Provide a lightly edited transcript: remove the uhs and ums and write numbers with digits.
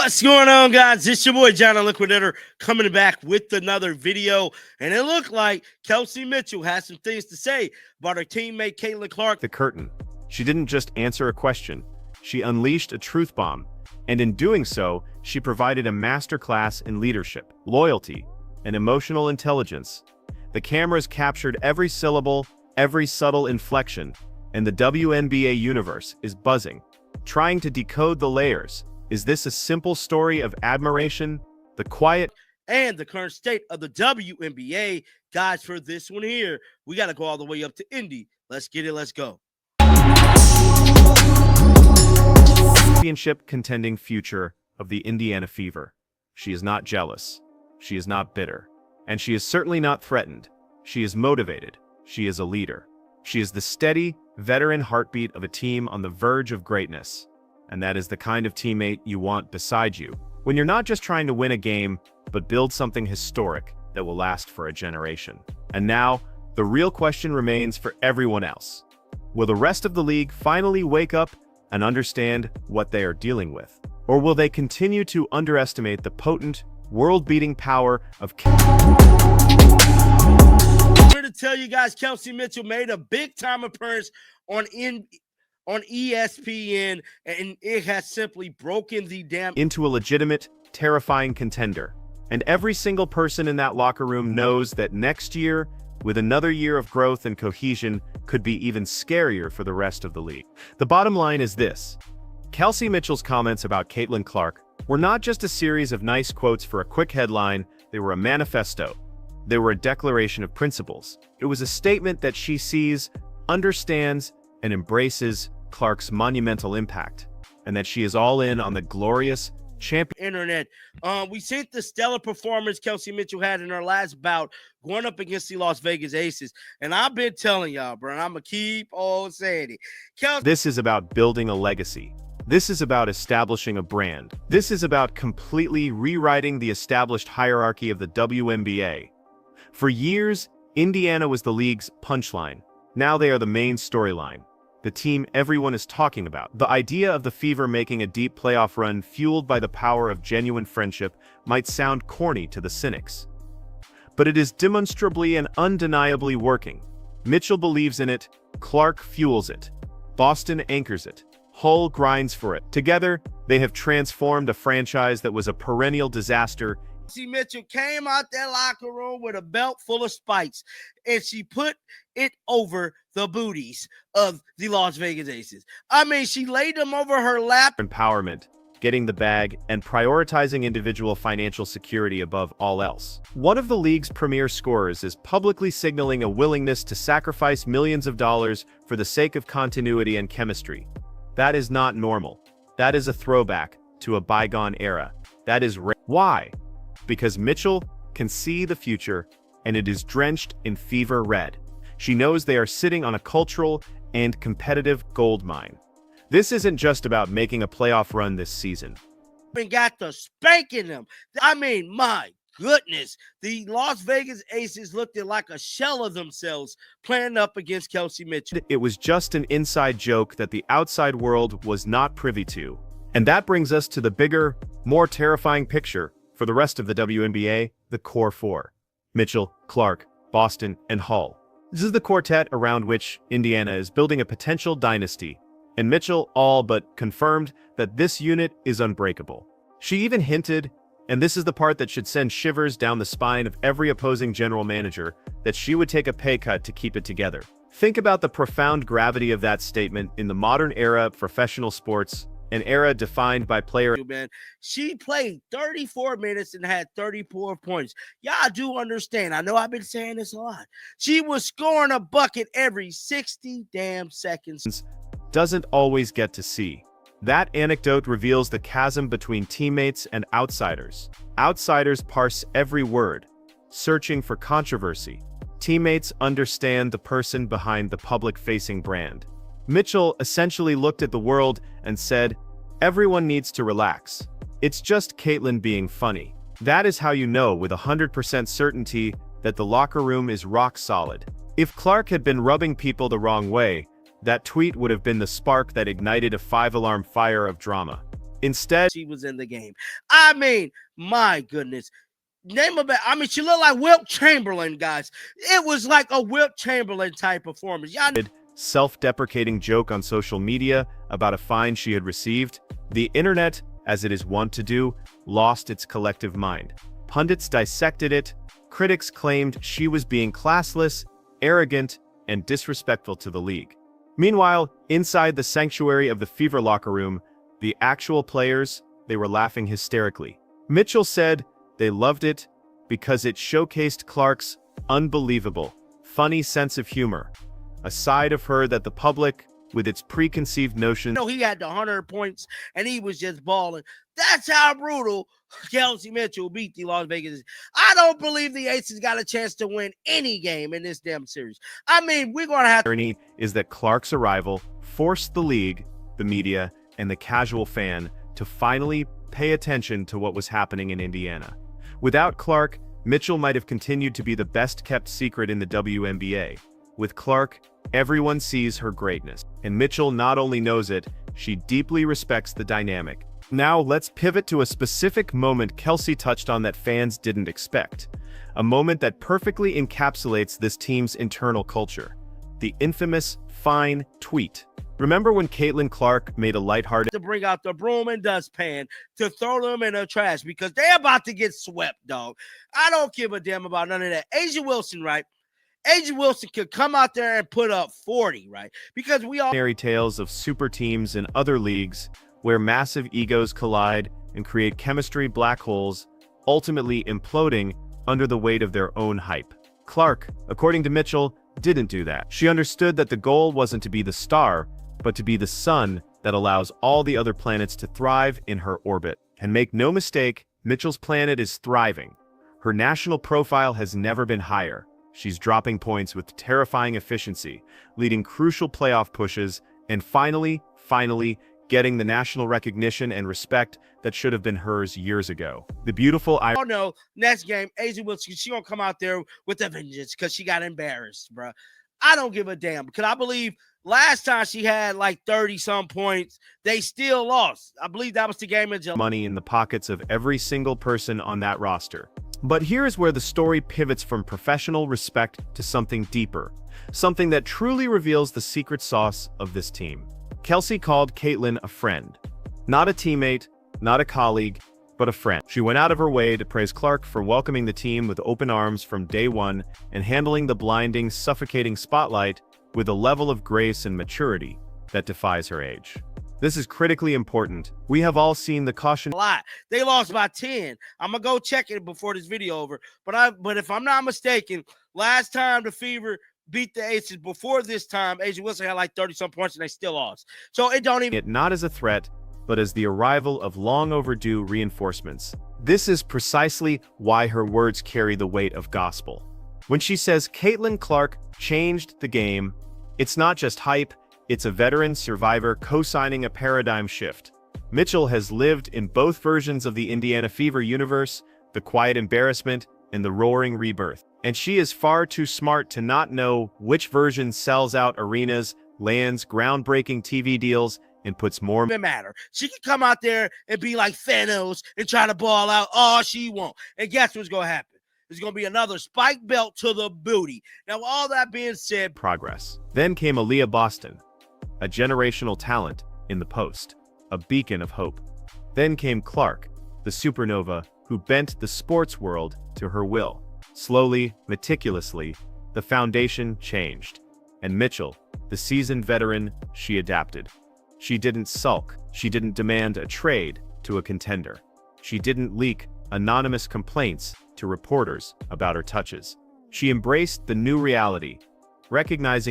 What's going on, guys? It's your boy John the Liquidator coming back with another video. And it looked like Kelsey Mitchell has some things to say about her teammate Caitlin Clark. The curtain. She didn't just answer a question. She unleashed a truth bomb. And in doing so, she provided a masterclass in leadership, loyalty, and emotional intelligence. The cameras captured every syllable, every subtle inflection, and the WNBA universe is buzzing, trying to decode the layers. Is this a simple story of admiration, the quiet, and the current state of the WNBA? Guys, for this one here, we got to go all the way up to Indy. Let's get it. Let's go. Championship contending future of the Indiana Fever. She is not jealous. She is not bitter. And she is certainly not threatened. She is motivated. She is a leader. She is the steady, veteran heartbeat of a team on the verge of greatness. And that is the kind of teammate you want beside you, when you're not just trying to win a game, but build something historic that will last for a generation. And now, the real question remains for everyone else. Will the rest of the league finally wake up and understand what they are dealing with? Or will they continue to underestimate the potent, world-beating power of I'm here to tell you guys, Kelsey Mitchell made a big-time appearance on ESPN, and it has simply broken the dam into a legitimate, terrifying contender. And every single person in that locker room knows that next year, with another year of growth and cohesion, could be even scarier for the rest of the league. The bottom line is this. Kelsey Mitchell's comments about Caitlin Clark were not just a series of nice quotes for a quick headline, they were a manifesto. They were a declaration of principles. It was a statement that she sees, understands, and embraces Clark's monumental impact, and that she is all in on the glorious champion internet. We seen the stellar performance Kelsey Mitchell had in her last bout going up against the Las Vegas Aces, and I've been telling y'all, bro, and I'm gonna keep on saying it. This is about building a legacy. This is about establishing a brand. This is about completely rewriting the established hierarchy of the WNBA. For years, Indiana was the league's punchline. Now they are the main storyline. The team everyone is talking about. The idea of the Fever making a deep playoff run fueled by the power of genuine friendship might sound corny to the cynics. But it is demonstrably and undeniably working. Mitchell believes in it, Clark fuels it, Boston anchors it, Hull grinds for it. Together, they have transformed a franchise that was a perennial disaster. Kelsey Mitchell came out that locker room with a belt full of spikes, and she put it over the booties of the Las Vegas Aces. I mean, she laid them over her lap. Empowerment, getting the bag, and prioritizing individual financial security above all else. One of the league's premier scorers is publicly signaling a willingness to sacrifice millions of dollars for the sake of continuity and chemistry. That is not normal. That is a throwback to a bygone era. That is why? Because Mitchell can see the future, and it is drenched in fever red. She knows they are sitting on a cultural and competitive gold mine. This isn't just about making a playoff run this season. And got the spanking them. I mean, my goodness, the Las Vegas Aces looked like a shell of themselves playing up against Kelsey Mitchell. It was just an inside joke that the outside world was not privy to. And that brings us to the bigger, more terrifying picture for the rest of the WNBA, the core four. Mitchell, Clark, Boston, and Hull. This is the quartet around which Indiana is building a potential dynasty, and Mitchell all but confirmed that this unit is unbreakable. She even hinted, and this is the part that should send shivers down the spine of every opposing general manager, that she would take a pay cut to keep it together. Think about the profound gravity of that statement in the modern era of professional sports, an era defined by player. Man, she played 34 minutes and had 34 points. Y'all do understand. I know I've been saying this a lot. She was scoring a bucket every 60 damn seconds. Doesn't always get to see. That anecdote reveals the chasm between teammates and outsiders. Outsiders parse every word, searching for controversy. Teammates understand the person behind the public-facing brand. Mitchell essentially looked at the world and said, everyone needs to relax. It's just Caitlin being funny. That is how you know with 100% certainty that the locker room is rock solid. If Clark had been rubbing people the wrong way, that tweet would have been the spark that ignited a 5-alarm fire of drama. Instead, she was in the game. I mean, my goodness. Name of it. I mean, she looked like Wilt Chamberlain, guys. It was like a Wilt Chamberlain type performance. Y'all self-deprecating joke on social media about a fine she had received. The internet, as it is wont to do, lost its collective mind. Pundits dissected it. Critics claimed she was being classless, arrogant, and disrespectful to the league. Meanwhile, inside the sanctuary of the Fever locker room, the actual players, they were laughing hysterically. Mitchell said they loved it because it showcased Clark's unbelievable, funny sense of humor, a side of her that the public, with its preconceived notions, he had the 100 points and he was just balling. That's how brutal Kelsey Mitchell beat the Las Vegas. I don't believe the Aces got a chance to win any game in this damn series. I mean, we're going to have irony is that Clark's arrival forced the league, the media, and the casual fan to finally pay attention to what was happening in Indiana. Without Clark, Mitchell might have continued to be the best-kept secret in the WNBA. With Clark, everyone sees her greatness, and Mitchell not only knows it, she deeply respects the dynamic. Now let's pivot to a specific moment Kelsey touched on that fans didn't expect. A moment that perfectly encapsulates this team's internal culture. The infamous fine tweet. Remember when Caitlin Clark made a lighthearted to bring out the broom and dustpan to throw them in the trash because they're about to get swept, dog. I don't give a damn about none of that. A'ja Wilson, right? A'ja Wilson could come out there and put up 40, right? Because we all fairy tales of super teams in other leagues where massive egos collide and create chemistry black holes, ultimately imploding under the weight of their own hype. Clark, according to Mitchell, didn't do that. She understood that the goal wasn't to be the star, but to be the sun that allows all the other planets to thrive in her orbit. And make no mistake, Mitchell's planet is thriving. Her national profile has never been higher. She's dropping points with terrifying efficiency, leading crucial playoff pushes, and finally, getting the national recognition and respect that should have been hers years ago. The beautiful oh no, next game, A'ja Wilson, she gonna come out there with a vengeance because she got embarrassed, bro. I don't give a damn because I believe last time she had like 30-some points, they still lost. I believe that was the game in July. Money in the pockets of every single person on that roster. But here's where the story pivots from professional respect to something deeper, something that truly reveals the secret sauce of this team. Kelsey called Caitlin a friend. Not a teammate, not a colleague, but a friend. She went out of her way to praise Clark for welcoming the team with open arms from day one and handling the blinding, suffocating spotlight with a level of grace and maturity that defies her age. This is critically important. We have all seen the caution. They lost by 10. I'm gonna go check it before this video over. But if I'm not mistaken, last time the Fever beat the Aces before this time, A'ja Wilson had like 30-some points and they still lost. So it don't even it not as a threat, but as the arrival of long overdue reinforcements. This is precisely why her words carry the weight of gospel. When she says Caitlin Clark changed the game, it's not just hype, it's a veteran survivor co-signing a paradigm shift. Mitchell has lived in both versions of the Indiana Fever universe, the quiet embarrassment and the roaring rebirth. And she is far too smart to not know which version sells out arenas, lands groundbreaking TV deals, and puts more matter. She can come out there and be like Thanos and try to ball out all she won't. And guess what's going to happen? There's going to be another spike belt to the booty. Now, all that being said, progress. Then came Aaliyah Boston, a generational talent in the post, a beacon of hope. Then came Clark, the supernova who bent the sports world to her will. Slowly, meticulously, the foundation changed. And Mitchell, the seasoned veteran, she adapted. She didn't sulk. She didn't demand a trade to a contender. She didn't leak anonymous complaints to reporters about her touches. She embraced the new reality, recognizing